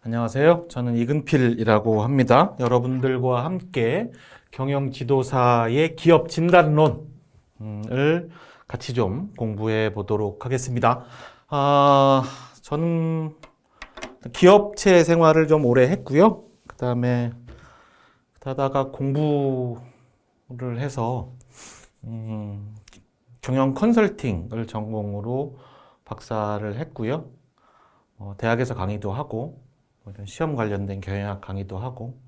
안녕하세요. 저는 이근필이라고 합니다. 여러분들과 함께 경영지도사의 기업 진단론을 같이 좀 공부해 보도록 하겠습니다. 저는 기업체 생활을 좀 오래 했고요. 그 다음에 하다가 공부를 해서 경영 컨설팅을 전공으로 박사를 했고요. 대학에서 강의도 하고 이런 시험 관련된 경영학 강의도 하고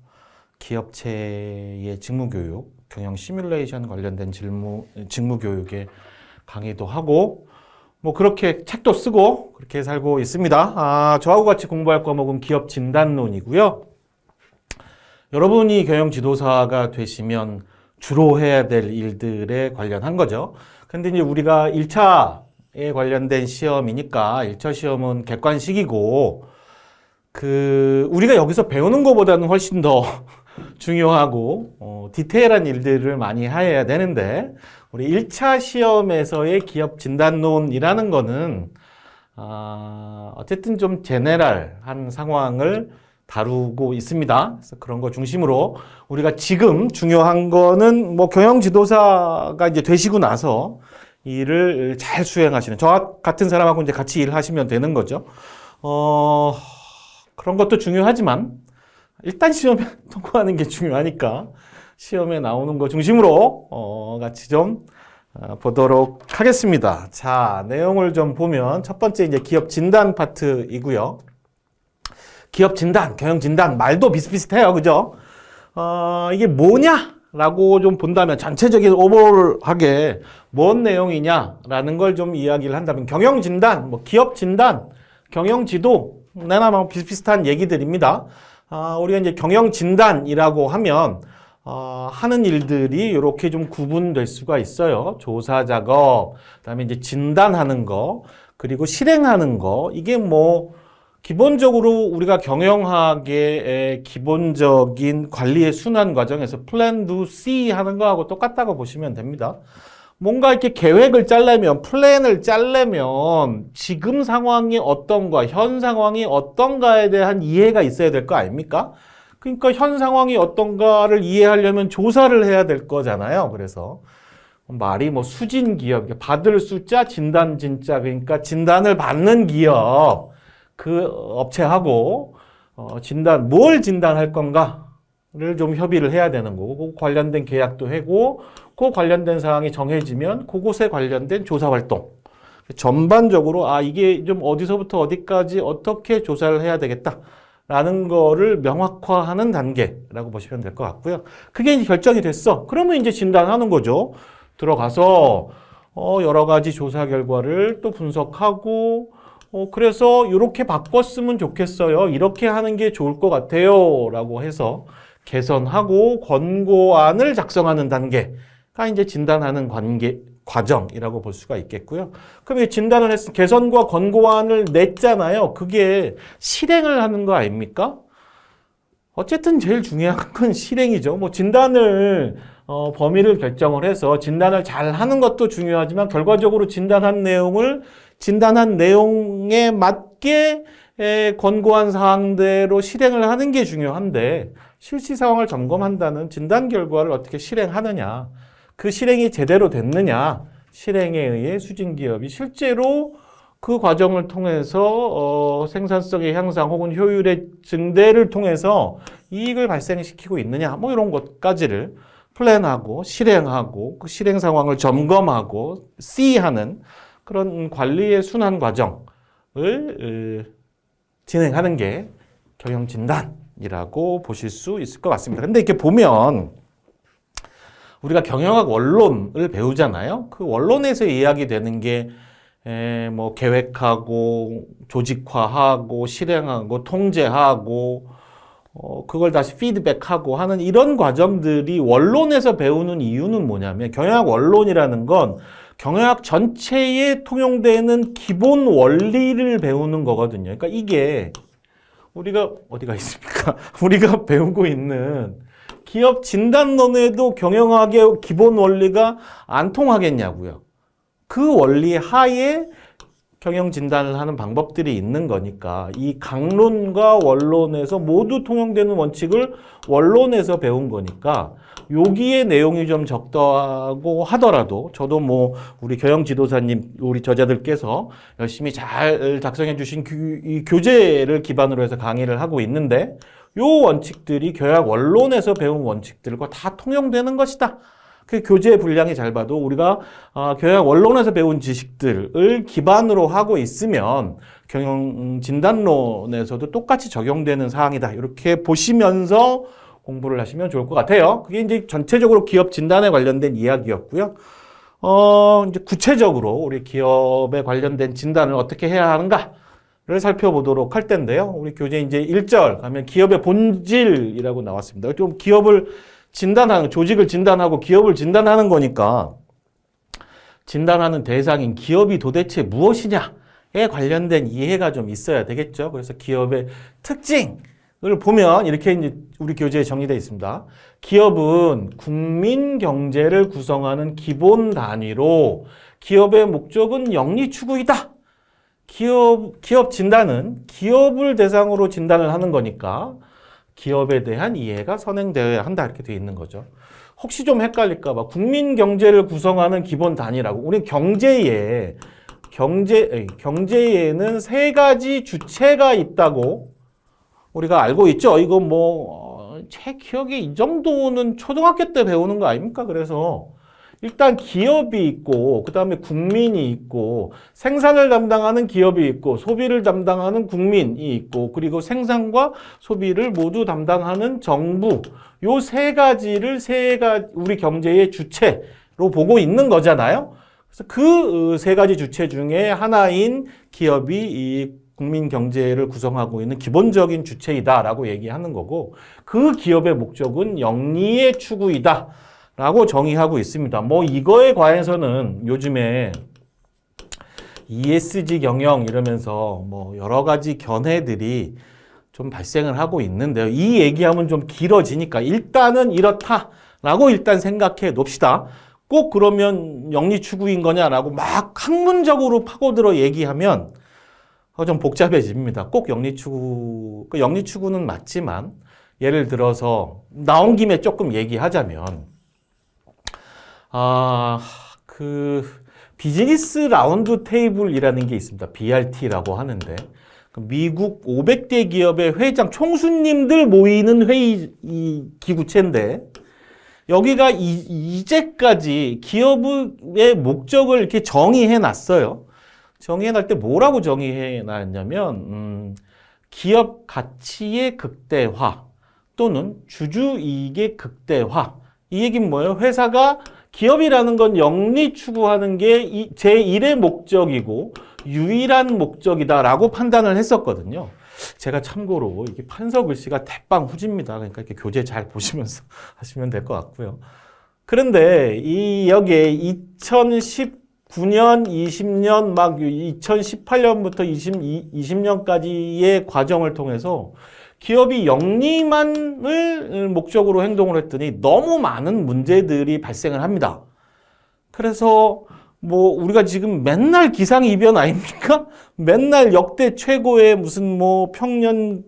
기업체의 직무교육, 경영 시뮬레이션 관련된 직무교육의 강의도 하고 그렇게 책도 쓰고 그렇게 살고 있습니다. 저하고 같이 공부할 과목은 기업 진단론이고요. 여러분이 경영 지도사가 되시면 주로 해야 될 일들에 관련한 거죠. 근데 이제 우리가 1차에 관련된 시험이니까 1차 시험은 객관식이고 우리가 여기서 배우는 것보다는 훨씬 더 중요하고 디테일한 일들을 많이 해야 되는데 우리 1차 시험에서의 기업 진단론이라는 거는 어쨌든 좀 제네럴한 상황을 다루고 있습니다. 그래서 그런 거 중심으로 우리가 지금 중요한 거는 경영 지도사가 이제 되시고 나서 일을 잘 수행하시는 저 같은 사람하고 이제 같이 일하시면 되는 거죠. 그런 것도 중요하지만 일단 시험에 통과하는 게 중요하니까 시험에 나오는 거 중심으로 같이 좀 보도록 하겠습니다. 자, 내용을 좀 보면 첫 번째 이제 기업 진단 파트이고요. 기업 진단, 경영 진단 말도 비슷비슷해요. 그죠? 이게 뭐냐라고 좀 본다면 전체적인 오버롤하게 뭔 내용이냐라는 걸 좀 이야기를 한다면 경영 진단, 기업 진단, 경영 지도 나나 비슷비슷한 얘기들입니다. 우리가 이제 경영 진단이라고 하면 하는 일들이 이렇게 좀 구분될 수가 있어요. 조사 작업, 그다음에 이제 진단하는 거, 그리고 실행하는 거. 이게 기본적으로 우리가 경영학의 기본적인 관리의 순환 과정에서 플랜, 두, 씨 하는 거하고 똑같다고 보시면 됩니다. 뭔가 이렇게 계획을 짜려면, 플랜을 짜려면 지금 상황이 어떤가, 현 상황이 어떤가에 대한 이해가 있어야 될 거 아닙니까? 그러니까 현 상황이 어떤가를 이해하려면 조사를 해야 될 거잖아요. 그래서 말이 수진 기업, 받을 숫자, 진단 진짜, 그러니까 진단을 받는 기업, 그 업체하고 뭘 진단할 건가를 좀 협의를 해야 되는 거고, 그 관련된 계약도 하고, 그 관련된 사항이 정해지면 그곳에 관련된 조사 활동. 전반적으로 이게 좀 어디서부터 어디까지 어떻게 조사를 해야 되겠다라는 거를 명확화하는 단계라고 보시면 될 것 같고요. 그게 이제 결정이 됐어. 그러면 이제 진단하는 거죠. 들어가서 여러 가지 조사 결과를 또 분석하고 그래서 이렇게 바꿨으면 좋겠어요. 이렇게 하는 게 좋을 것 같아요. 라고 해서 개선하고 권고안을 작성하는 단계가 이제 진단하는 과정이라고 볼 수가 있겠고요. 그럼 진단을 개선과 권고안을 냈잖아요. 그게 실행을 하는 거 아닙니까? 어쨌든 제일 중요한 건 실행이죠. 진단을 범위를 결정을 해서 진단을 잘 하는 것도 중요하지만 결과적으로 진단한 내용에 맞게 권고한 사항대로 실행을 하는 게 중요한데 실시 상황을 점검한다는 진단 결과를 어떻게 실행하느냐, 그 실행이 제대로 됐느냐, 실행에 의해 수진기업이 실제로 그 과정을 통해서 생산성의 향상 혹은 효율의 증대를 통해서 이익을 발생시키고 있느냐, 이런 것까지를 플랜하고 실행하고 그 실행 상황을 점검하고 C하는 그런 관리의 순환 과정을 진행하는 게 경영 진단이라고 보실 수 있을 것 같습니다. 근데 이렇게 보면 우리가 경영학 원론을 배우잖아요. 그 원론에서 이야기되는 게 계획하고 조직화하고 실행하고 통제하고 그걸 다시 피드백하고 하는 이런 과정들이 원론에서 배우는 이유는 뭐냐면 경영학 원론이라는 건 경영학 전체에 통용되는 기본 원리를 배우는 거거든요. 그러니까 이게 우리가 어디가 있습니까? 우리가 배우고 있는 기업 진단론에도 경영학의 기본 원리가 안 통하겠냐고요. 그 원리 하에 경영 진단을 하는 방법들이 있는 거니까 이 강론과 원론에서 모두 통용되는 원칙을 원론에서 배운 거니까 여기에 내용이 좀 적다고 하더라도 저도 뭐 우리 경영 지도사님 우리 저자들께서 열심히 잘 작성해 주신 이 교재를 기반으로 해서 강의를 하고 있는데 요 원칙들이 교양 원론에서 배운 원칙들과 다 통용되는 것이다. 그 교재 분량이 잘 봐도 우리가 교양 원론에서 배운 지식들을 기반으로 하고 있으면 경영 진단론에서도 똑같이 적용되는 사항이다. 이렇게 보시면서 공부를 하시면 좋을 것 같아요. 그게 이제 전체적으로 기업 진단에 관련된 이야기였고요. 이제 구체적으로 우리 기업에 관련된 진단을 어떻게 해야 하는가를 살펴보도록 할 텐데요. 우리 교재 이제 1절 가면 기업의 본질이라고 나왔습니다. 좀 기업을 진단하는, 조직을 진단하고 기업을 진단하는 거니까 진단하는 대상인 기업이 도대체 무엇이냐에 관련된 이해가 좀 있어야 되겠죠. 그래서 기업의 특징을 보면 이렇게 이제 우리 교재에 정리되어 있습니다. 기업은 국민 경제를 구성하는 기본 단위로 기업의 목적은 영리 추구이다. 기업 진단은 기업을 대상으로 진단을 하는 거니까 기업에 대한 이해가 선행되어야 한다 이렇게 되어 있는 거죠. 혹시 좀 헷갈릴까 봐 국민 경제를 구성하는 기본 단위라고 우리 경제에는 세 가지 주체가 있다고 우리가 알고 있죠. 이거 제 기억에 이 정도는 초등학교 때 배우는 거 아닙니까? 그래서 일단 기업이 있고 그 다음에 국민이 있고 생산을 담당하는 기업이 있고 소비를 담당하는 국민이 있고 그리고 생산과 소비를 모두 담당하는 정부 요 세 가지를 우리 경제의 주체로 보고 있는 거잖아요. 그래서 그 세 가지 주체 중에 하나인 기업이 이 국민 경제를 구성하고 있는 기본적인 주체이다라고 얘기하는 거고 그 기업의 목적은 영리의 추구이다. 라고 정의하고 있습니다. 이거에 관해서는 요즘에 ESG 경영 이러면서 여러 가지 견해들이 좀 발생을 하고 있는데요. 이 얘기하면 좀 길어지니까 일단은 이렇다라고 일단 생각해 놉시다. 꼭 그러면 영리 추구인 거냐라고 막 학문적으로 파고들어 얘기하면 좀 복잡해집니다. 꼭 영리 추구는 맞지만 예를 들어서 나온 김에 조금 얘기하자면 비즈니스 라운드 테이블이라는 게 있습니다. BRT라고 하는데 미국 500대 기업의 회장 총수님들 모이는 회의 기구체인데 여기가 이제까지 기업의 목적을 이렇게 정의해 놨어요. 정의해 놨을 때 뭐라고 정의해 놨냐면 기업 가치의 극대화 또는 주주 이익의 극대화. 이 얘기는 뭐예요? 회사가 기업이라는 건 영리 추구하는 게 제1의 목적이고 유일한 목적이다라고 판단을 했었거든요. 제가 참고로 이게 판서 글씨가 대빵 후집니다. 그러니까 이렇게 교재 잘 보시면서 하시면 될 것 같고요. 그런데 여기에 2019년, 20년, 2018년부터 2020년까지의 과정을 통해서 기업이 영리만을 목적으로 행동을 했더니 너무 많은 문제들이 발생을 합니다. 그래서 우리가 지금 맨날 기상이변 아닙니까? 맨날 역대 최고의 무슨 평년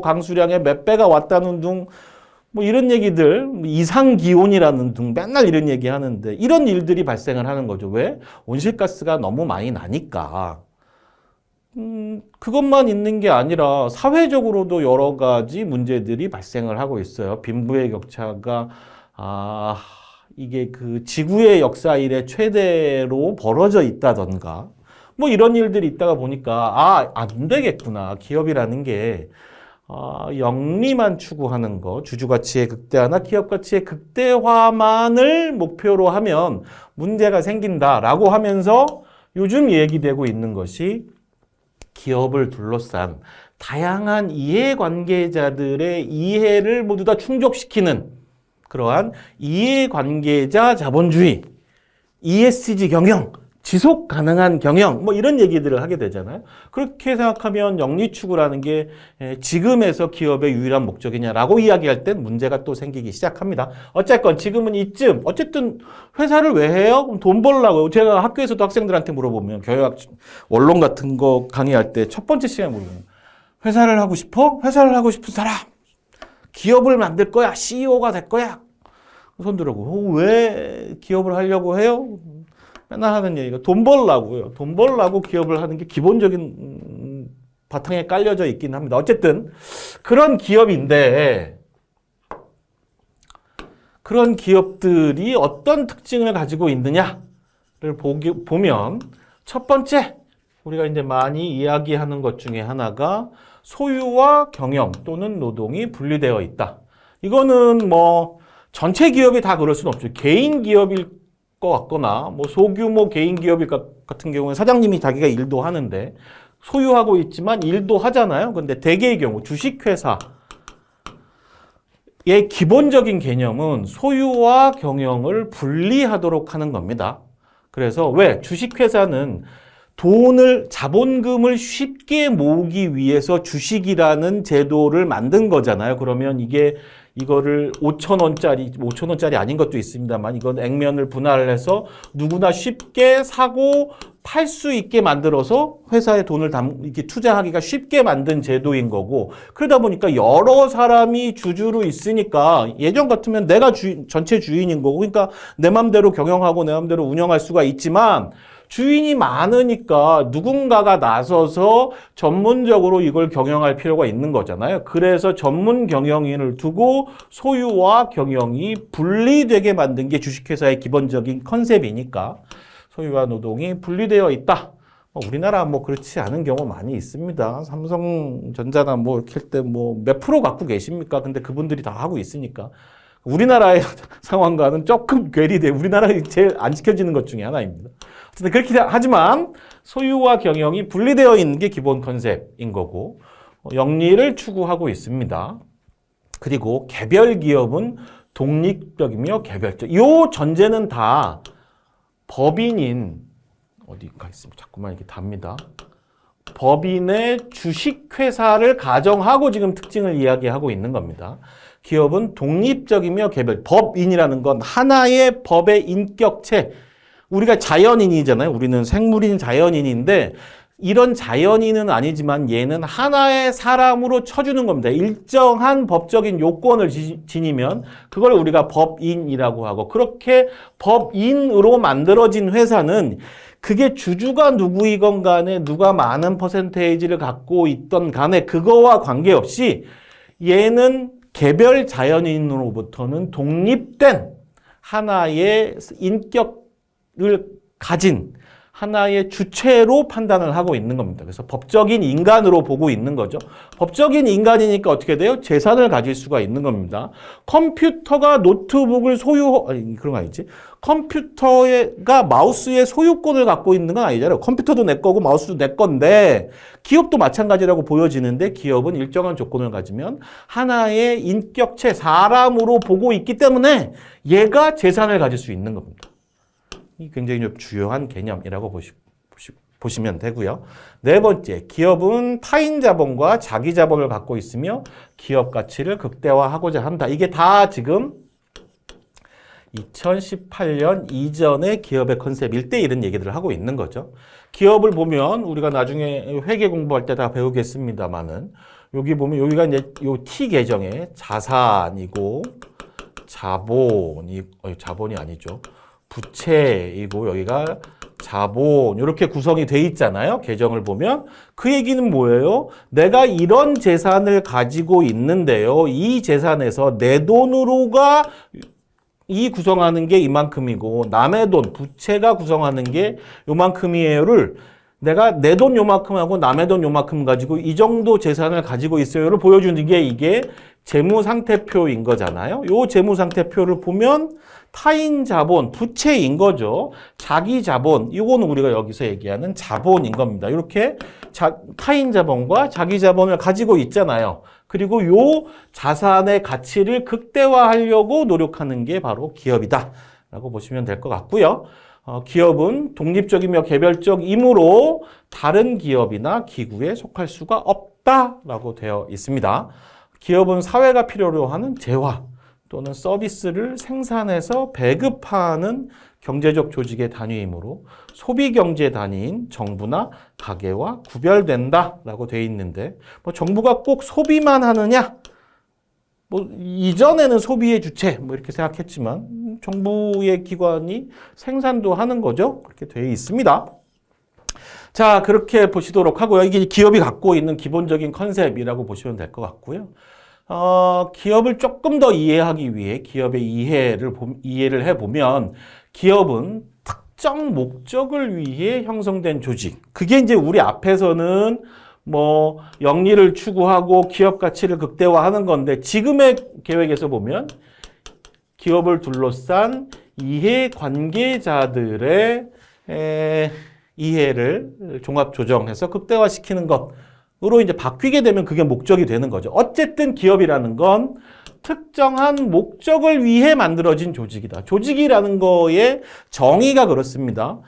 강수량의 몇 배가 왔다는 등 이런 얘기들, 이상 기온이라는 등 맨날 이런 얘기 하는데 이런 일들이 발생을 하는 거죠. 왜? 온실가스가 너무 많이 나니까. 그것만 있는 게 아니라 사회적으로도 여러 가지 문제들이 발생을 하고 있어요. 빈부의 격차가 이게 그 지구의 역사 이래 최대로 벌어져 있다던가 이런 일들이 있다가 보니까 안 되겠구나. 기업이라는 게 영리만 추구하는 거, 주주가치의 극대화나 기업가치의 극대화만을 목표로 하면 문제가 생긴다라고 하면서 요즘 얘기되고 있는 것이 기업을 둘러싼 다양한 이해관계자들의 이해를 모두 다 충족시키는 그러한 이해관계자 자본주의, ESG 경영, 지속 가능한 경영, 뭐 이런 얘기들을 하게 되잖아요. 그렇게 생각하면 영리추구라는 게 지금에서 기업의 유일한 목적이냐라고 이야기할 땐 문제가 또 생기기 시작합니다. 어쨌건 지금은 이쯤, 어쨌든 회사를 왜 해요? 그럼 돈 벌려고. 제가 학교에서도 학생들한테 물어보면, 교육 원론 같은 거 강의할 때 첫 번째 시간에 물어보면, 회사를 하고 싶어? 회사를 하고 싶은 사람. 기업을 만들 거야. CEO가 될 거야. 손 들어보고, 왜 기업을 하려고 해요? 맨날 하는 얘기가 돈 벌라고요. 돈 벌라고 기업을 하는 게 기본적인 바탕에 깔려져 있긴 합니다. 어쨌든 그런 기업인데 그런 기업들이 어떤 특징을 가지고 있느냐를 보면 첫 번째 우리가 이제 많이 이야기하는 것 중에 하나가 소유와 경영 또는 노동이 분리되어 있다. 이거는 뭐 전체 기업이 다 그럴 수는 없죠. 개인 기업일 것 같거나 뭐 소규모 개인 기업일 같은 경우는 사장님이 자기가 일도 하는데 소유하고 있지만 일도 하잖아요. 근데 대개의 경우 주식회사의 기본적인 개념은 소유와 경영을 분리하도록 하는 겁니다. 그래서 왜? 주식회사는 자본금을 쉽게 모으기 위해서 주식이라는 제도를 만든 거잖아요. 그러면 이거를 5,000원짜리 아닌 것도 있습니다만 이건 액면을 분할을 해서 누구나 쉽게 사고 팔 수 있게 만들어서 회사에 돈을 이렇게 투자하기가 쉽게 만든 제도인 거고 그러다 보니까 여러 사람이 주주로 있으니까 예전 같으면 내가 전체 주인인 거고 그러니까 내 맘대로 경영하고 내 맘대로 운영할 수가 있지만 주인이 많으니까 누군가가 나서서 전문적으로 이걸 경영할 필요가 있는 거잖아요. 그래서 전문 경영인을 두고 소유와 경영이 분리되게 만든 게 주식회사의 기본적인 컨셉이니까 소유와 노동이 분리되어 있다. 우리나라 뭐 그렇지 않은 경우 많이 있습니다. 삼성전자나 뭐 이렇게 할 때 뭐 몇 프로 갖고 계십니까? 근데 그분들이 다 하고 있으니까. 우리나라의 상황과는 조금 괴리돼. 우리나라가 제일 안 지켜지는 것 중에 하나입니다. 어쨌든 그렇게 하지만 소유와 경영이 분리되어 있는 게 기본 컨셉인 거고 영리를 추구하고 있습니다. 그리고 개별 기업은 독립적이며 개별적. 이 전제는 다 법인인 어디가 있으면 자꾸만 이렇게 답니다. 법인의 주식회사를 가정하고 지금 특징을 이야기하고 있는 겁니다. 기업은 독립적이며 개별, 법인이라는 건 하나의 법의 인격체. 우리가 자연인이잖아요. 우리는 생물인 자연인인데 이런 자연인은 아니지만 얘는 하나의 사람으로 쳐주는 겁니다. 일정한 법적인 요건을 지니면 그걸 우리가 법인이라고 하고 그렇게 법인으로 만들어진 회사는 그게 주주가 누구이건 간에 누가 많은 퍼센테이지를 갖고 있던 간에 그거와 관계없이 얘는 개별 자연인으로부터는 독립된 하나의 인격을 가진 하나의 주체로 판단을 하고 있는 겁니다. 그래서 법적인 인간으로 보고 있는 거죠. 법적인 인간이니까 어떻게 돼요? 재산을 가질 수가 있는 겁니다. 컴퓨터가 노트북을 그런 거 아니지? 컴퓨터가 마우스의 소유권을 갖고 있는 건 아니잖아요. 컴퓨터도 내 거고 마우스도 내 건데 기업도 마찬가지라고 보여지는데 기업은 일정한 조건을 가지면 하나의 인격체, 사람으로 보고 있기 때문에 얘가 재산을 가질 수 있는 겁니다. 이 굉장히 주요한 개념이라고 보시면 되고요. 네 번째, 기업은 타인 자본과 자기 자본을 갖고 있으며 기업 가치를 극대화하고자 한다. 이게 다 지금 2018년 이전의 기업의 컨셉일 때 이런 얘기들을 하고 있는 거죠. 기업을 보면 우리가 나중에 회계 공부할 때 다 배우겠습니다만은 여기 보면 여기가 이제 요 T 계정에 자산이고 자본이 아니죠. 부채이고 여기가 자본 이렇게 구성이 돼 있잖아요. 계정을 보면 그 얘기는 뭐예요? 내가 이런 재산을 가지고 있는데요. 이 재산에서 내 돈으로가 이 구성하는 게 이만큼이고 남의 돈, 부채가 구성하는 게 요만큼이에요를 내가 내 돈 요만큼 하고 남의 돈 요만큼 가지고 이 정도 재산을 가지고 있어요를 보여주는 게 이게 재무상태표인 거잖아요. 요 재무상태표를 보면 타인 자본, 부채인 거죠. 자기 자본, 이거는 우리가 여기서 얘기하는 자본인 겁니다. 이렇게 타인 자본과 자기 자본을 가지고 있잖아요. 그리고 요 자산의 가치를 극대화하려고 노력하는 게 바로 기업이다 라고 보시면 될 것 같고요. 기업은 독립적이며 개별적이므로 다른 기업이나 기구에 속할 수가 없다라고 되어 있습니다. 기업은 사회가 필요로 하는 재화 또는 서비스를 생산해서 배급하는 경제적 조직의 단위이므로 소비경제 단위인 정부나 가계와 구별된다라고 되어 있는데 정부가 꼭 소비만 하느냐? 이전에는 소비의 주체 이렇게 생각했지만 정부의 기관이 생산도 하는 거죠. 그렇게 되어 있습니다. 자, 그렇게 보시도록 하고요. 이게 기업이 갖고 있는 기본적인 컨셉이라고 보시면 될 것 같고요. 기업을 조금 더 이해하기 위해 기업의 이해를 해보면 기업은 특정 목적을 위해 형성된 조직. 그게 이제 우리 앞에서는 영리를 추구하고 기업 가치를 극대화하는 건데 지금의 계획에서 보면 기업을 둘러싼 이해 관계자들의 이해를 종합 조정해서 극대화시키는 것으로 이제 바뀌게 되면 그게 목적이 되는 거죠. 어쨌든 기업이라는 건 특정한 목적을 위해 만들어진 조직이다. 조직이라는 거의 정의가 그렇습니다.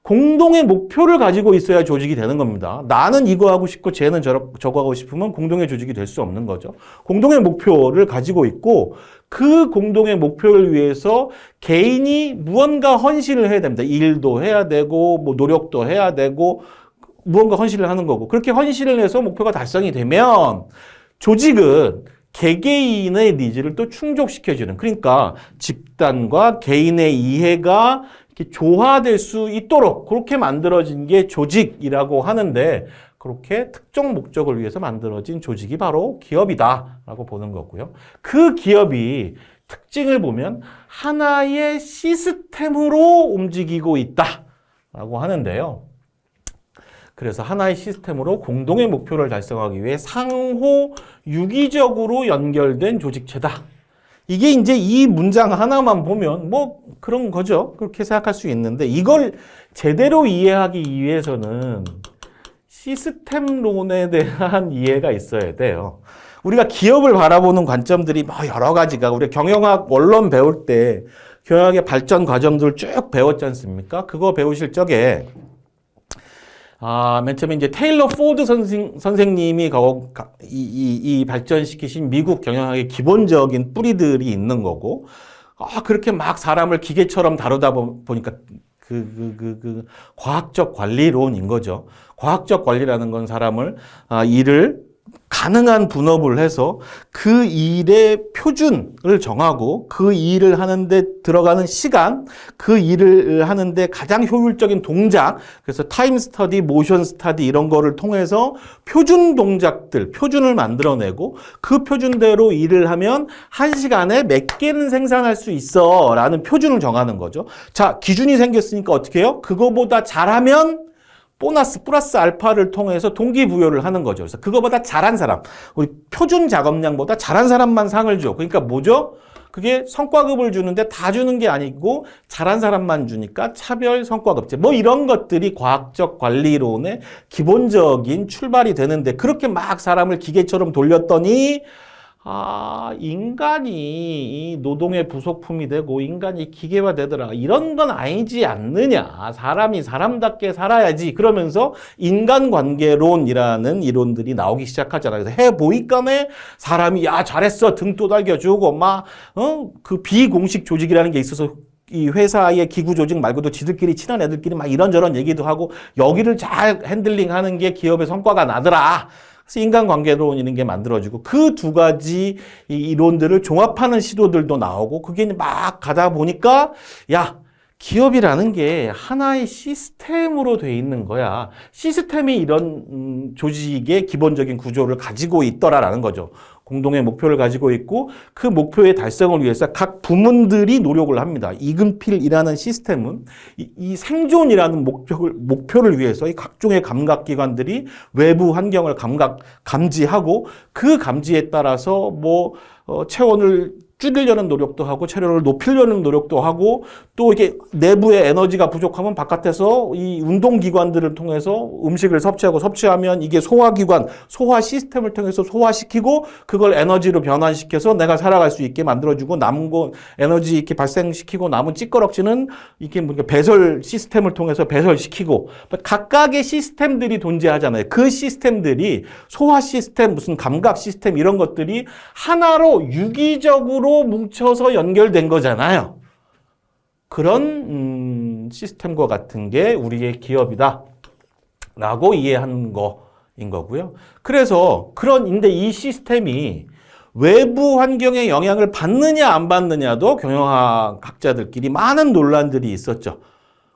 공동의 목표를 가지고 있어야 조직이 되는 겁니다. 나는 이거 하고 싶고 쟤는 저거 하고 싶으면 공동의 조직이 될 수 없는 거죠. 공동의 목표를 가지고 있고 그 공동의 목표를 위해서 개인이 무언가 헌신을 해야 됩니다. 일도 해야 되고 노력도 해야 되고 무언가 헌신을 하는 거고 그렇게 헌신을 해서 목표가 달성이 되면 조직은 개개인의 니즈를 또 충족시켜주는 그러니까 집단과 개인의 이해가 이렇게 조화될 수 있도록 그렇게 만들어진 게 조직이라고 하는데 그렇게 특정 목적을 위해서 만들어진 조직이 바로 기업이다라고 보는 거고요. 그 기업이 특징을 보면 하나의 시스템으로 움직이고 있다라고 하는데요. 그래서 하나의 시스템으로 공동의 목표를 달성하기 위해 상호 유기적으로 연결된 조직체다. 이게 이제 이 문장 하나만 보면 그런 거죠. 그렇게 생각할 수 있는데 이걸 제대로 이해하기 위해서는 시스템론에 대한 이해가 있어야 돼요. 우리가 기업을 바라보는 관점들이 여러 가지가 우리 경영학 원론 배울 때 경영학의 발전 과정들 쭉 배웠지 않습니까? 그거 배우실 적에 맨 처음에 이제 테일러 포드 선생님이 이 발전시키신 미국 경영학의 기본적인 뿌리들이 있는 거고, 그렇게 막 사람을 기계처럼 다루다 보니까 과학적 관리론인 거죠. 과학적 관리라는 건 사람을, 일을 가능한 분업을 해서 그 일의 표준을 정하고 그 일을 하는데 들어가는 시간, 그 일을 하는데 가장 효율적인 동작, 그래서 타임 스터디, 모션 스터디 이런 거를 통해서 표준 동작들, 표준을 만들어내고 그 표준대로 일을 하면 한 시간에 몇 개는 생산할 수 있어 라는 표준을 정하는 거죠. 자, 기준이 생겼으니까 어떻게 해요? 그거보다 잘하면 보너스 플러스 알파를 통해서 동기부여를 하는 거죠. 그래서 그거보다 잘한 사람, 우리 표준 작업량보다 잘한 사람만 상을 줘. 그러니까 뭐죠? 그게 성과급을 주는데 다 주는 게 아니고 잘한 사람만 주니까 차별 성과급제. 이런 것들이 과학적 관리론의 기본적인 출발이 되는데 그렇게 막 사람을 기계처럼 돌렸더니 인간이 노동의 부속품이 되고 인간이 기계화되더라. 이런 건 아니지 않느냐. 사람이 사람답게 살아야지. 그러면서 인간관계론이라는 이론들이 나오기 시작하잖아요. 그래서 해보니까네 사람이 잘했어. 등 도달겨주고 그 비공식 조직이라는 게 있어서 이 회사의 기구 조직 말고도 지들끼리 친한 애들끼리 막 이런저런 얘기도 하고 여기를 잘 핸들링하는 게 기업의 성과가 나더라. 그래서 인간관계론 이런 게 만들어지고 그 두 가지 이론들을 종합하는 시도들도 나오고 그게 막 가다 보니까 기업이라는 게 하나의 시스템으로 돼 있는 거야. 시스템이 이런 조직의 기본적인 구조를 가지고 있더라라는 거죠. 공동의 목표를 가지고 있고 그 목표의 달성을 위해서 각 부문들이 노력을 합니다. 이근필이라는 시스템은 이 생존이라는 목표를 위해서 이 각종의 감각기관들이 외부 환경을 감지하고 그 감지에 따라서 체온을 줄이려는 노력도 하고 체력을 높이려는 노력도 하고 또 이게 내부의 에너지가 부족하면 바깥에서 이 운동기관들을 통해서 음식을 섭취하면 이게 소화기관, 소화 시스템을 통해서 소화시키고 그걸 에너지로 변환시켜서 내가 살아갈 수 있게 만들어주고 남은 거 에너지 이렇게 발생시키고 남은 찌꺼럭지는 이게 뭔가 배설 시스템을 통해서 배설시키고 각각의 시스템들이 존재하잖아요. 그 시스템들이 소화 시스템, 무슨 감각 시스템 이런 것들이 하나로 유기적으로 뭉쳐서 연결된 거잖아요. 그런 시스템과 같은 게 우리의 기업이다 라고 이해하는 거인 거고요. 그래서 근데 이 시스템이 외부 환경의 영향을 받느냐 안 받느냐도 경영학자들끼리 많은 논란들이 있었죠.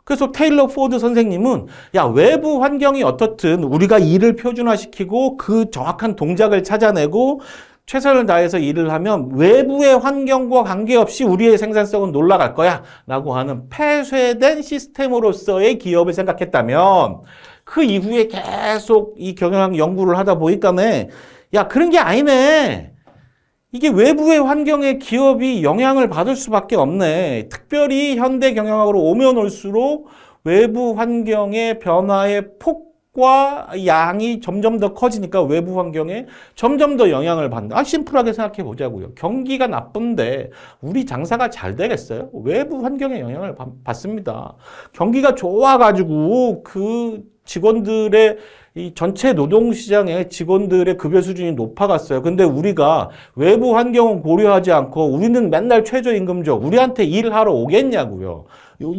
그래서 테일러 포드 선생님은 외부 환경이 어떻든 우리가 일을 표준화시키고 그 정확한 동작을 찾아내고 최선을 다해서 일을 하면 외부의 환경과 관계없이 우리의 생산성은 올라갈 거야 라고 하는 폐쇄된 시스템으로서의 기업을 생각했다면 그 이후에 계속 이 경영학 연구를 하다 보니까네 그런 게 아니네. 이게 외부의 환경에 기업이 영향을 받을 수밖에 없네. 특별히 현대 경영학으로 오면 올수록 외부 환경의 변화의 폭과 양이 점점 더 커지니까 외부 환경에 점점 더 영향을 받는다. 심플하게 생각해 보자고요. 경기가 나쁜데 우리 장사가 잘 되겠어요? 외부 환경에 영향을 받습니다. 경기가 좋아가지고 그 직원들의 이 전체 노동시장의 직원들의 급여 수준이 높아갔어요. 근데 우리가 외부 환경은 고려하지 않고 우리는 맨날 최저임금죠. 우리한테 일하러 오겠냐고요.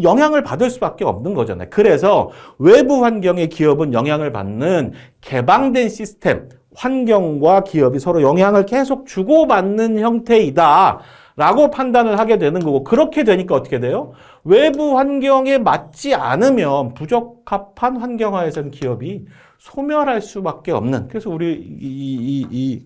영향을 받을 수밖에 없는 거잖아요. 그래서 외부 환경의 기업은 영향을 받는 개방된 시스템, 환경과 기업이 서로 영향을 계속 주고받는 형태이다 라고 판단을 하게 되는 거고, 그렇게 되니까 어떻게 돼요? 외부 환경에 맞지 않으면 부적합한 환경하에서는 기업이 소멸할 수밖에 없는, 그래서 우리 이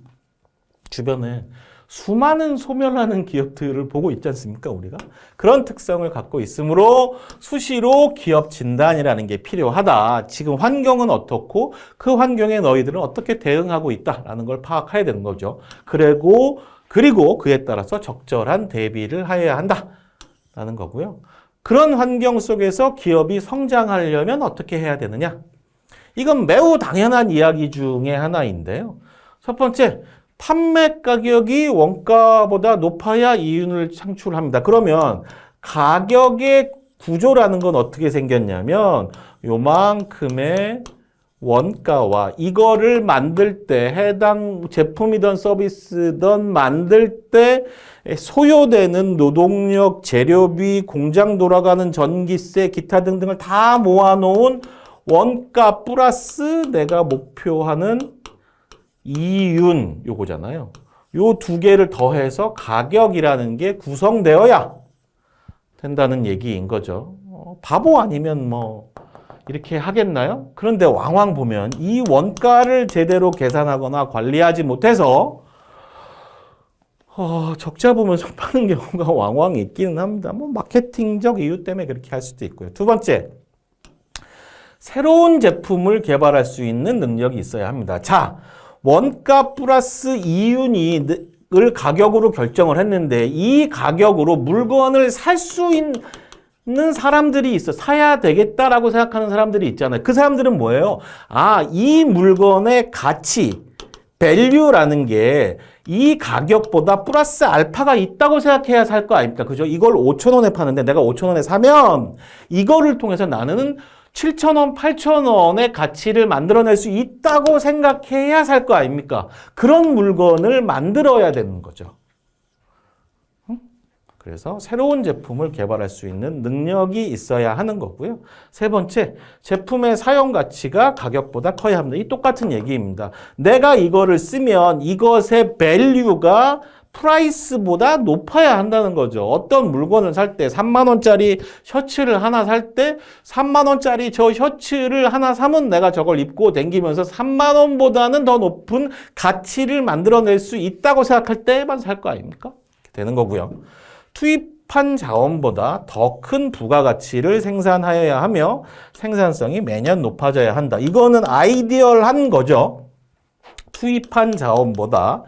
주변에 수많은 소멸하는 기업들을 보고 있지 않습니까, 우리가? 그런 특성을 갖고 있으므로 수시로 기업 진단이라는 게 필요하다. 지금 환경은 어떻고 그 환경에 너희들은 어떻게 대응하고 있다라는 걸 파악해야 되는 거죠. 그리고 그에 따라서 적절한 대비를 해야 한다라는 거고요. 그런 환경 속에서 기업이 성장하려면 어떻게 해야 되느냐? 이건 매우 당연한 이야기 중에 하나인데요. 첫 번째, 판매 가격이 원가보다 높아야 이윤을 창출합니다. 그러면 가격의 구조라는 건 어떻게 생겼냐면 요만큼의 원가와 이거를 만들 때 해당 제품이든 서비스든 만들 때 소요되는 노동력, 재료비, 공장 돌아가는 전기세, 기타 등등을 다 모아놓은 원가 플러스 내가 목표하는 이윤 요거잖아요. 요 두 개를 더해서 가격이라는 게 구성되어야 된다는 얘기인 거죠. 바보 아니면 뭐 이렇게 하겠나요? 그런데 왕왕 보면 이 원가를 제대로 계산하거나 관리하지 못해서 적자 보면서 파는 경우가 왕왕 있기는 합니다. 뭐 마케팅적 이유 때문에 그렇게 할 수도 있고요. 두 번째, 새로운 제품을 개발할 수 있는 능력이 있어야 합니다. 자, 원가 플러스 이윤을 가격으로 결정을 했는데 이 가격으로 물건을 살 수 있는 사람들이 있어. 사야 되겠다라고 생각하는 사람들이 있잖아요. 그 사람들은 뭐예요? 이 물건의 가치, 밸류라는 게 이 가격보다 플러스 알파가 있다고 생각해야 살 거 아닙니까? 그죠? 이걸 5,000원에 파는데 내가 5,000원에 사면 이거를 통해서 나는 7,000원, 8,000원의 가치를 만들어낼 수 있다고 생각해야 살 거 아닙니까? 그런 물건을 만들어야 되는 거죠. 그래서 새로운 제품을 개발할 수 있는 능력이 있어야 하는 거고요. 세 번째, 제품의 사용 가치가 가격보다 커야 합니다. 이 똑같은 얘기입니다. 내가 이거를 쓰면 이것의 밸류가 프라이스보다 높아야 한다는 거죠. 어떤 물건을 살 때 3만 원짜리 셔츠를 하나 살 때 3만 원짜리 저 셔츠를 하나 사면 내가 저걸 입고 다니면서 3만 원보다는 더 높은 가치를 만들어낼 수 있다고 생각할 때만 살 거 아닙니까? 이렇게 되는 거고요. 투입한 자원보다 더 큰 부가가치를 생산하여야 하며 생산성이 매년 높아져야 한다. 이거는 아이디얼한 거죠. 투입한 자원보다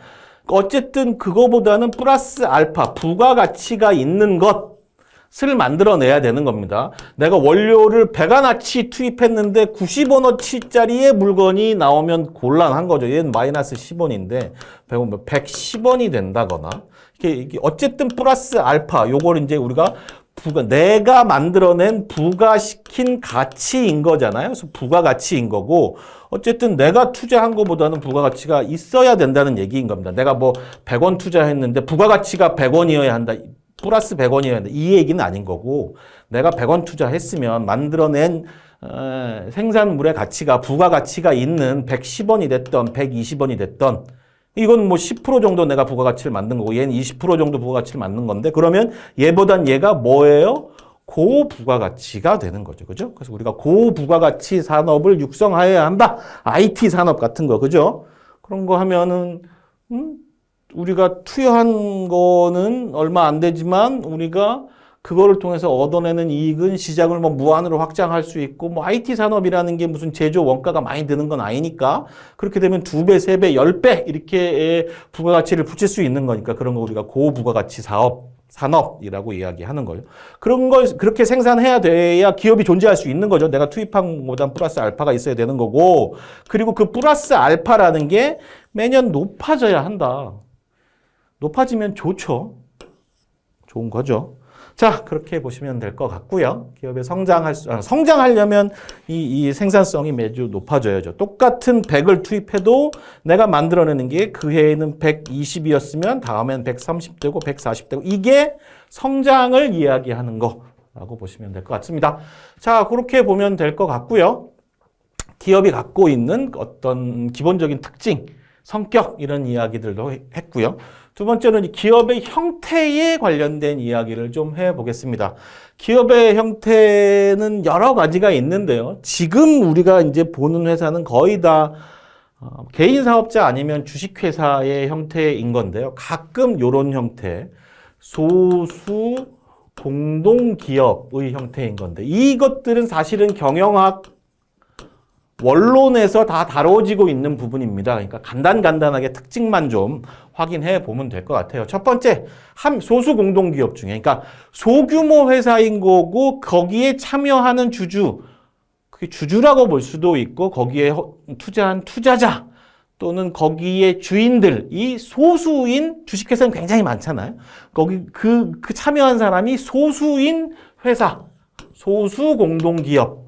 어쨌든 그거보다는 플러스 알파, 부가가치가 있는 것을 만들어내야 되는 겁니다. 내가 원료를 100원어치 투입했는데 90원어치짜리의 물건이 나오면 곤란한 거죠. 얘는 마이너스 10원인데 110원이 된다거나. 이게 어쨌든 플러스 알파, 요걸 이제 우리가 내가 만들어낸 부가시킨 가치인 거잖아요. 그래서 부가가치인 거고, 어쨌든 내가 투자한 것보다는 부가가치가 있어야 된다는 얘기인 겁니다. 내가 뭐 100원 투자했는데 부가가치가 100원이어야 한다. 플러스 100원이어야 한다. 이 얘기는 아닌 거고, 내가 100원 투자했으면 만들어낸 생산물의 가치가 부가가치가 있는 110원이 됐던 120원이 됐던, 이건 뭐 10% 정도 내가 부가가치를 만든 거고 얘는 20% 정도 부가가치를 만든 건데, 그러면 얘보단 얘가 뭐예요? 고부가가치가 되는 거죠. 그죠? 그래서 우리가 고부가가치 산업을 육성해야 한다. IT 산업 같은 거. 그죠? 그런 거 하면은 우리가 투여한 거는 얼마 안 되지만 우리가 그거를 통해서 얻어내는 이익은 시장을 뭐 무한으로 확장할 수 있고, 뭐 IT 산업이라는 게 무슨 제조 원가가 많이 드는 건 아니니까, 그렇게 되면 2배, 3배, 10배 이렇게 부가가치를 붙일 수 있는 거니까 그런 거 우리가 고부가가치 산업이라고 이야기하는 거예요. 그런 걸 그렇게 생산해야 돼야 기업이 존재할 수 있는 거죠. 내가 투입한 것보다 플러스 알파가 있어야 되는 거고, 그리고 그 플러스 알파라는 게 매년 높아져야 한다. 높아지면 좋죠. 좋은 거죠. 자, 그렇게 보시면 될 것 같고요. 기업이 성장하려면 이 생산성이 매주 높아져야죠. 똑같은 100을 투입해도 내가 만들어내는 게 그 해에는 120이었으면 다음엔 130되고 140되고, 이게 성장을 이야기하는 거라고 보시면 될 것 같습니다. 자, 그렇게 보면 될 것 같고요. 기업이 갖고 있는 어떤 기본적인 특징, 성격, 이런 이야기들도 했고요. 두 번째는 기업의 형태에 관련된 이야기를 좀 해보겠습니다. 기업의 형태는 여러 가지가 있는데요. 지금 우리가 이제 보는 회사는 거의 다 개인 사업자 아니면 주식회사의 형태인 건데요. 가끔 이런 형태, 소수 공동기업의 형태인 건데, 이것들은 사실은 경영학 원론에서 다 다뤄지고 있는 부분입니다. 그러니까 간단하게 특징만 좀 확인해 보면 될 것 같아요. 첫 번째, 소수 공동기업 중에, 그러니까 소규모 회사인 거고 거기에 참여하는 그게 주주라고 볼 수도 있고, 거기에 투자한 투자자 또는 거기에 주인들, 이 소수인, 주식회사는 굉장히 많잖아요. 거기 그 참여한 사람이 소수인 회사, 소수 공동기업.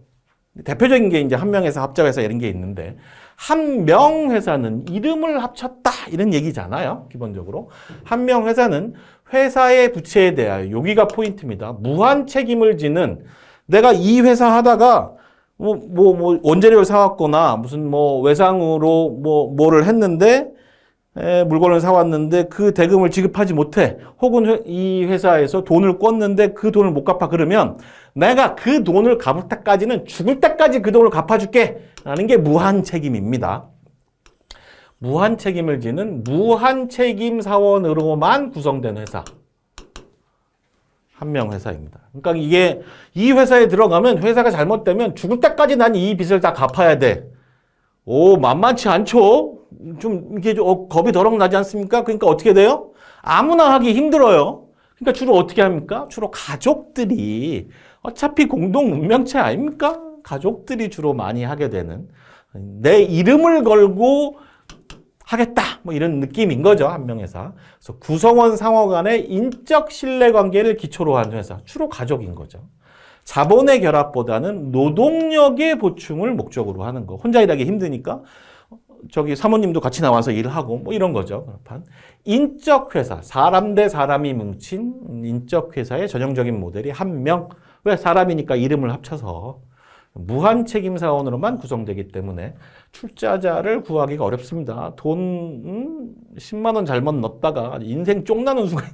대표적인 게 이제 한명회사, 합자회사 이런 게 있는데, 한명회사는 이름을 합쳤다 이런 얘기잖아요. 기본적으로 한명회사는 회사의 부채에 대하여, 여기가 포인트입니다. 무한 책임을 지는, 내가 이 회사 하다가 뭐 원재료를 사왔거나 무슨 뭐 외상으로 뭐를 했는데 물건을 사왔는데 그 대금을 지급하지 못해, 혹은 이 회사에서 돈을 꿨는데 그 돈을 못 갚아, 그러면 내가 그 돈을 갚을 때까지는, 죽을 때까지 그 돈을 갚아줄게 라는 게 무한 책임입니다. 무한 책임을 지는 무한 책임 사원으로만 구성된 회사, 한명회사입니다. 그러니까 이게 이 회사에 들어가면, 회사가 잘못되면 죽을 때까지 난 이 빚을 다 갚아야 돼. 만만치 않죠? 좀 이게 겁이 더럭 나지 않습니까? 그러니까 어떻게 돼요? 아무나 하기 힘들어요. 그러니까 주로 어떻게 합니까? 주로 가족들이, 어차피 공동 운명체 아닙니까? 가족들이 주로 많이 하게 되는, 내 이름을 걸고 하겠다, 뭐 이런 느낌인 거죠, 한명회사. 그래서 구성원 상호 간의 인적 신뢰관계를 기초로 한 회사, 주로 가족인 거죠. 자본의 결합보다는 노동력의 보충을 목적으로 하는 거. 혼자 일하기 힘드니까 저기 사모님도 같이 나와서 일하고 뭐 이런 거죠. 인적 회사, 사람 대 사람이 뭉친 인적 회사의 전형적인 모델이 한명. 왜? 사람이니까 이름을 합쳐서 무한 책임 사원으로만 구성되기 때문에 출자자를 구하기가 어렵습니다. 돈 10만 원 잘못 넣었다가 인생 쫑나는 순간.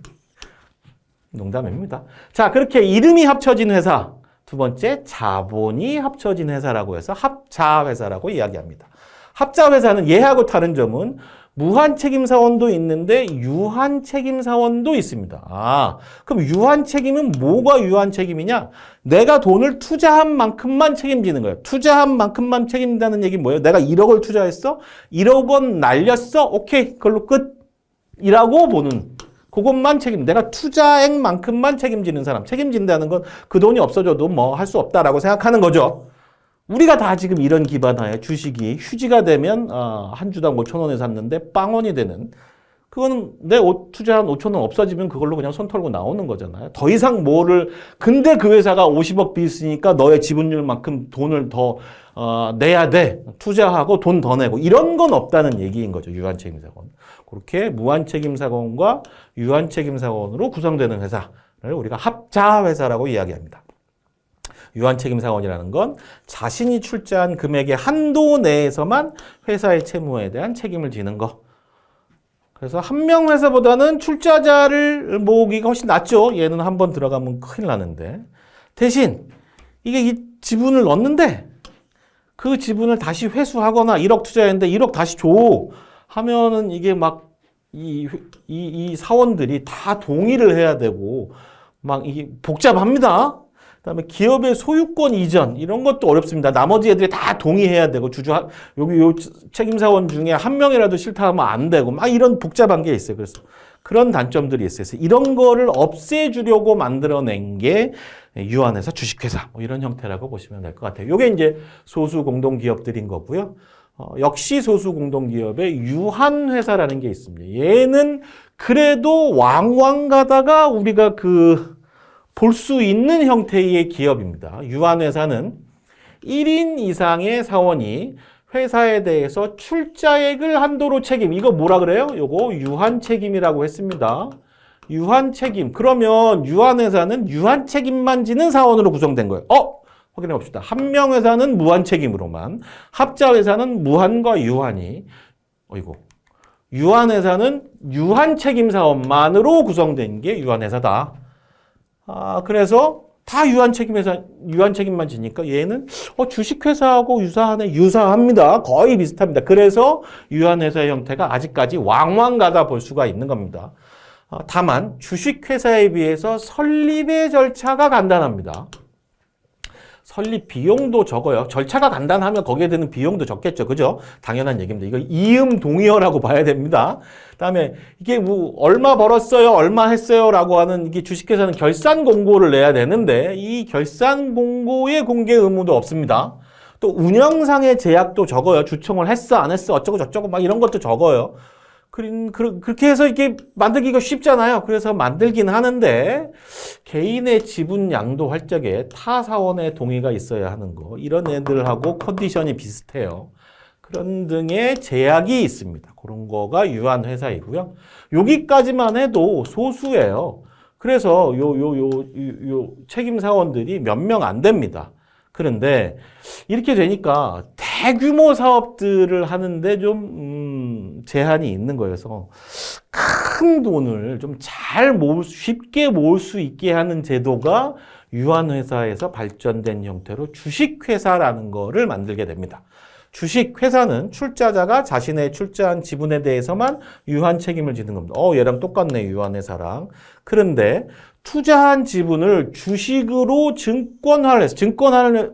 농담입니다. 자, 그렇게 이름이 합쳐진 회사, 두 번째, 자본이 합쳐진 회사라고 해서 합자회사라고 이야기합니다. 합자회사는 얘하고 다른 점은 무한 책임 사원도 있는데 유한 책임 사원도 있습니다. 그럼 유한 책임은 뭐가 유한 책임이냐? 내가 돈을 투자한 만큼만 책임지는 거예요. 투자한 만큼만 책임진다는 얘기는 뭐예요? 내가 1억을 투자했어? 1억 원 날렸어? 오케이, 그걸로 끝. 이라고 보는 그것만 내가 투자액만큼만 책임지는 사람. 책임진다는 건 그 돈이 없어져도 뭐 할 수 없다라고 생각하는 거죠. 우리가 다 지금 이런 기반하에 주식이 휴지가 되면 한 주당 5천 원에 샀는데 빵원이 되는 그거는 내 투자한 5천 원 없어지면 그걸로 그냥 손 털고 나오는 거잖아요. 더 이상 근데 그 회사가 50억 빚으니까 너의 지분율만큼 돈을 더 내야 돼. 투자하고 돈 더 내고 이런 건 없다는 얘기인 거죠. 유한책임사건. 그렇게 무한책임사건과 유한책임사건으로 구성되는 회사를 우리가 합자회사라고 이야기합니다. 유한책임사건이라는 건 자신이 출자한 금액의 한도 내에서만 회사의 채무에 대한 책임을 지는 거. 그래서 한 명 회사보다는 출자자를 모으기가 훨씬 낫죠. 얘는 한 번 들어가면 큰일 나는데. 대신 이게 이 지분을 넣었는데 그 지분을 다시 회수하거나 1억 투자했는데 1억 다시 줘 하면은 이게 막 이 사원들이 다 동의를 해야 되고 막 이게 복잡합니다. 그다음에 기업의 소유권 이전 이런 것도 어렵습니다. 나머지 애들이 다 동의해야 되고 여기 요 책임사원 중에 한 명이라도 싫다 하면 안 되고 막 이런 복잡한 게 있어요. 그래서 그런 단점들이 있어요. 그래서 이런 거를 없애주려고 만들어낸 게 유한회사, 주식회사 뭐 이런 형태라고 보시면 될 것 같아요. 이게 이제 소수 공동기업들인 거고요. 역시 소수 공동기업의 유한회사라는 게 있습니다. 얘는 그래도 왕왕 가다가 우리가 볼 수 있는 형태의 기업입니다. 유한회사는 1인 이상의 사원이 회사에 대해서 출자액을 한도로 책임. 이거 뭐라 그래요? 요거 유한책임이라고 했습니다. 유한책임. 그러면 유한회사는 유한책임만 지는 사원으로 구성된 거예요. 확인해 봅시다. 한 명 회사는 무한책임으로만, 합자회사는 무한과 유한이, 유한회사는 유한책임사원만으로 구성된 게 유한회사다. 그래서 다 유한책임만 지니까 얘는 주식회사하고 유사합니다. 거의 비슷합니다. 그래서 유한회사의 형태가 아직까지 왕왕 가다 볼 수가 있는 겁니다. 다만 주식회사에 비해서 설립의 절차가 간단합니다. 설립 비용도 적어요. 절차가 간단하면 거기에 드는 비용도 적겠죠. 그죠? 당연한 얘기입니다. 이거 이음 동의어라고 봐야 됩니다. 그다음에 이게 뭐 얼마 벌었어요, 얼마 했어요 라고 하는 이게 주식회사는 결산 공고를 내야 되는데 이 결산 공고의 공개 의무도 없습니다. 또 운영상의 제약도 적어요. 주총을 했어, 안 했어, 어쩌고 저쩌고 막 이런 것도 적어요. 그렇게 해서 이게 만들기가 쉽잖아요. 그래서 만들긴 하는데 개인의 지분 양도할 적에 타 사원의 동의가 있어야 하는 거 이런 애들하고 컨디션이 비슷해요. 그런 등의 제약이 있습니다. 그런 거가 유한회사이고요. 여기까지만 해도 소수예요. 그래서 요 책임사원들이 몇 명 안 됩니다. 그런데 이렇게 되니까 대규모 사업들을 하는데 좀 제한이 있는 거예요. 그래서 큰 돈을 좀 쉽게 모을 수 있게 하는 제도가 유한회사에서 발전된 형태로 주식회사라는 거를 만들게 됩니다. 주식회사는 출자자가 자신의 출자한 지분에 대해서만 유한 책임을 지는 겁니다. 얘랑 똑같네, 유한회사랑. 그런데 투자한 지분을 주식으로 증권화를 해서, 증권화를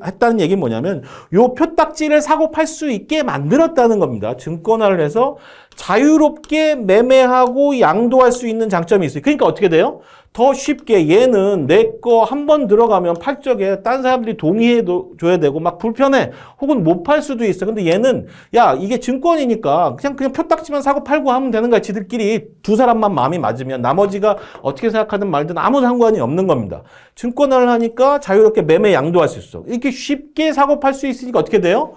했다는 얘기는 뭐냐면, 요 표딱지를 사고 팔 수 있게 만들었다는 겁니다. 증권화를 해서 자유롭게 매매하고 양도할 수 있는 장점이 있어요. 그러니까 어떻게 돼요? 더 쉽게 얘는 내 거 한 번 들어가면 팔 적에 딴 사람들이 동의해 줘야 되고 막 불편해. 혹은 못 팔 수도 있어. 근데 얘는 이게 증권이니까 그냥 표딱지만 사고 팔고 하면 되는 거야. 지들끼리 두 사람만 마음이 맞으면 나머지가 어떻게 생각하든 말든 아무 상관이 없는 겁니다. 증권화를 하니까 자유롭게 매매 양도할 수 있어. 이렇게 쉽게 사고 팔 수 있으니까 어떻게 돼요?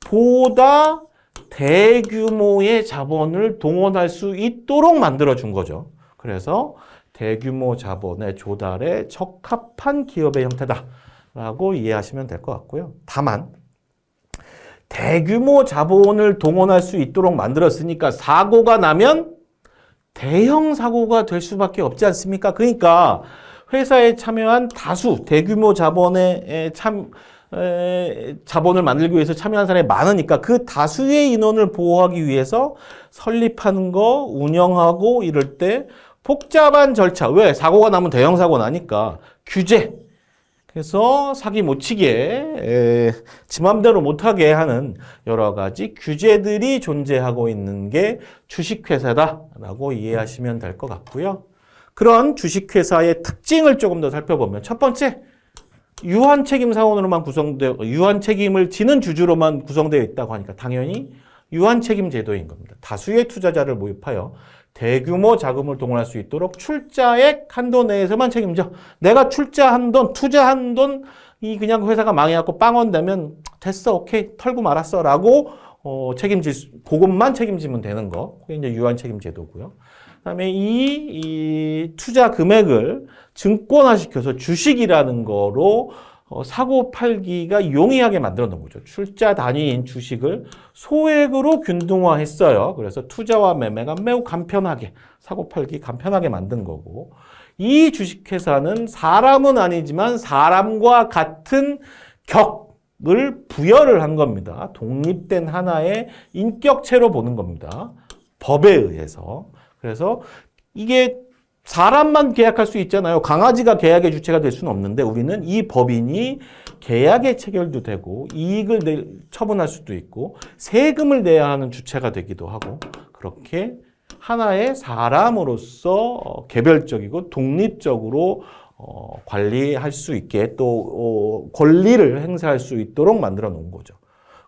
보다 대규모의 자본을 동원할 수 있도록 만들어준 거죠. 그래서 대규모 자본의 조달에 적합한 기업의 형태다라고 이해하시면 될 것 같고요. 다만 대규모 자본을 동원할 수 있도록 만들었으니까 사고가 나면 대형 사고가 될 수밖에 없지 않습니까? 그러니까 회사에 참여한 다수 대규모 자본의 자본을 만들기 위해서 참여한 사람이 많으니까 그 다수의 인원을 보호하기 위해서 설립하는 거, 운영하고 이럴 때 복잡한 절차. 왜? 사고가 나면 대형 사고 나니까 규제. 해서 사기 못 치게, 지 맘대로 못하게 하는 여러 가지 규제들이 존재하고 있는 게 주식회사다라고 이해하시면 될 것 같고요. 그런 주식회사의 특징을 조금 더 살펴보면 첫 번째, 유한 책임 사원으로만 유한 책임을 지는 주주로만 구성되어 있다고 하니까 당연히 유한 책임 제도인 겁니다. 다수의 투자자를 모집하여 대규모 자금을 동원할 수 있도록 출자액 한도 내에서만 책임져. 내가 출자한 돈, 투자한 돈, 이 그냥 회사가 망해갖고 빵원 되면 됐어, 오케이, 털고 말았어 라고 그것만 책임지면 되는 거. 그게 이제 유한 책임 제도고요. 그다음에 이 투자 금액을 증권화시켜서 주식이라는 거로 사고 팔기가 용이하게 만들어 놓은 거죠. 출자 단위인 주식을 소액으로 균등화했어요. 그래서 투자와 매매가 매우 간편하게, 사고 팔기 간편하게 만든 거고, 이 주식회사는 사람은 아니지만 사람과 같은 격을 부여를 한 겁니다. 독립된 하나의 인격체로 보는 겁니다. 법에 의해서. 그래서 이게 사람만 계약할 수 있잖아요. 강아지가 계약의 주체가 될 수는 없는데 우리는 이 법인이 계약에 체결도 되고 이익을 처분할 수도 있고 세금을 내야 하는 주체가 되기도 하고 그렇게 하나의 사람으로서 개별적이고 독립적으로 관리할 수 있게 또 권리를 행사할 수 있도록 만들어 놓은 거죠.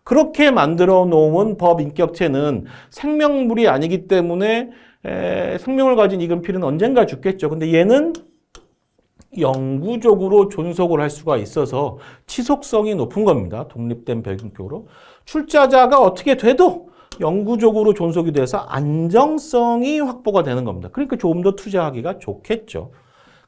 그렇게 만들어 놓은 법 인격체는 생명물이 아니기 때문에 생명을 가진 이근필은 언젠가 죽겠죠. 근데 얘는 영구적으로 존속을 할 수가 있어서 지속성이 높은 겁니다. 독립된 배경적으로. 출자자가 어떻게 돼도 영구적으로 존속이 돼서 안정성이 확보가 되는 겁니다. 그러니까 조금 더 투자하기가 좋겠죠.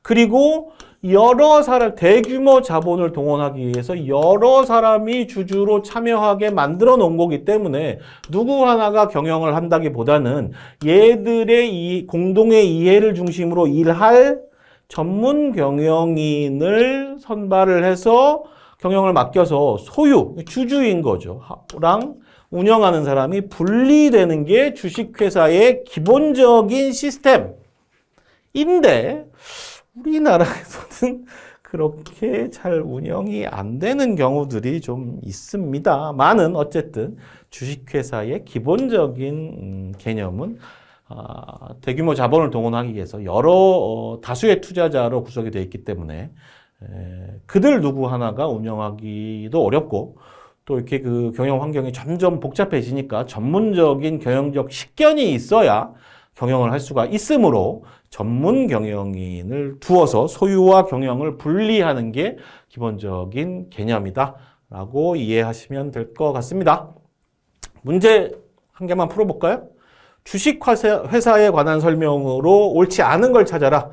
그리고 여러 사람, 대규모 자본을 동원하기 위해서 여러 사람이 주주로 참여하게 만들어 놓은 거기 때문에 누구 하나가 경영을 한다기보다는 얘들의 이 공동의 이해를 중심으로 일할 전문 경영인을 선발을 해서 경영을 맡겨서 소유, 주주인 거죠. 랑 운영하는 사람이 분리되는 게 주식회사의 기본적인 시스템인데 우리나라에서는 그렇게 잘 운영이 안 되는 경우들이 좀 있습니다만은 어쨌든 주식회사의 기본적인 개념은 대규모 자본을 동원하기 위해서 여러 다수의 투자자로 구성이 되어 있기 때문에 그들 누구 하나가 운영하기도 어렵고 또 이렇게 그 경영 환경이 점점 복잡해지니까 전문적인 경영적 식견이 있어야 경영을 할 수가 있으므로 전문 경영인을 두어서 소유와 경영을 분리하는 게 기본적인 개념이다라고 이해하시면 될 것 같습니다. 문제 한 개만 풀어볼까요? 주식회사에 관한 설명으로 옳지 않은 걸 찾아라.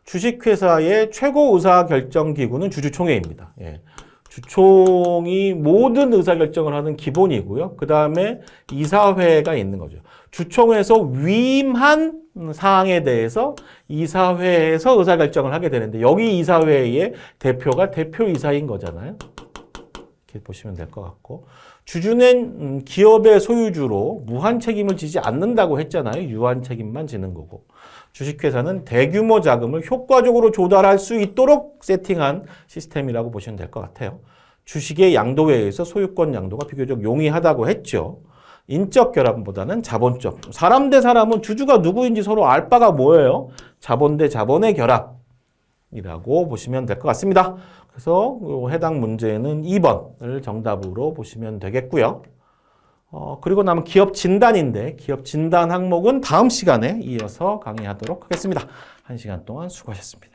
주식회사의 최고 의사결정기구는 주주총회입니다. 예. 주총이 모든 의사결정을 하는 기본이고요. 그 다음에 이사회가 있는 거죠. 주총에서 위임한 사항에 대해서 이사회에서 의사결정을 하게 되는데 여기 이사회의 대표가 대표이사인 거잖아요. 이렇게 보시면 될 것 같고 주주는 기업의 소유주로 무한 책임을 지지 않는다고 했잖아요. 유한 책임만 지는 거고 주식회사는 대규모 자금을 효과적으로 조달할 수 있도록 세팅한 시스템이라고 보시면 될 것 같아요. 주식의 양도에 의해서 소유권 양도가 비교적 용이하다고 했죠. 인적 결합보다는 자본적. 사람 대 사람은 주주가 누구인지 서로 알 바가 뭐예요? 자본 대 자본의 결합이라고 보시면 될 것 같습니다. 그래서 해당 문제는 2번을 정답으로 보시면 되겠고요. 그리고 남은 기업 진단인데 기업 진단 항목은 다음 시간에 이어서 강의하도록 하겠습니다. 1시간 동안 수고하셨습니다.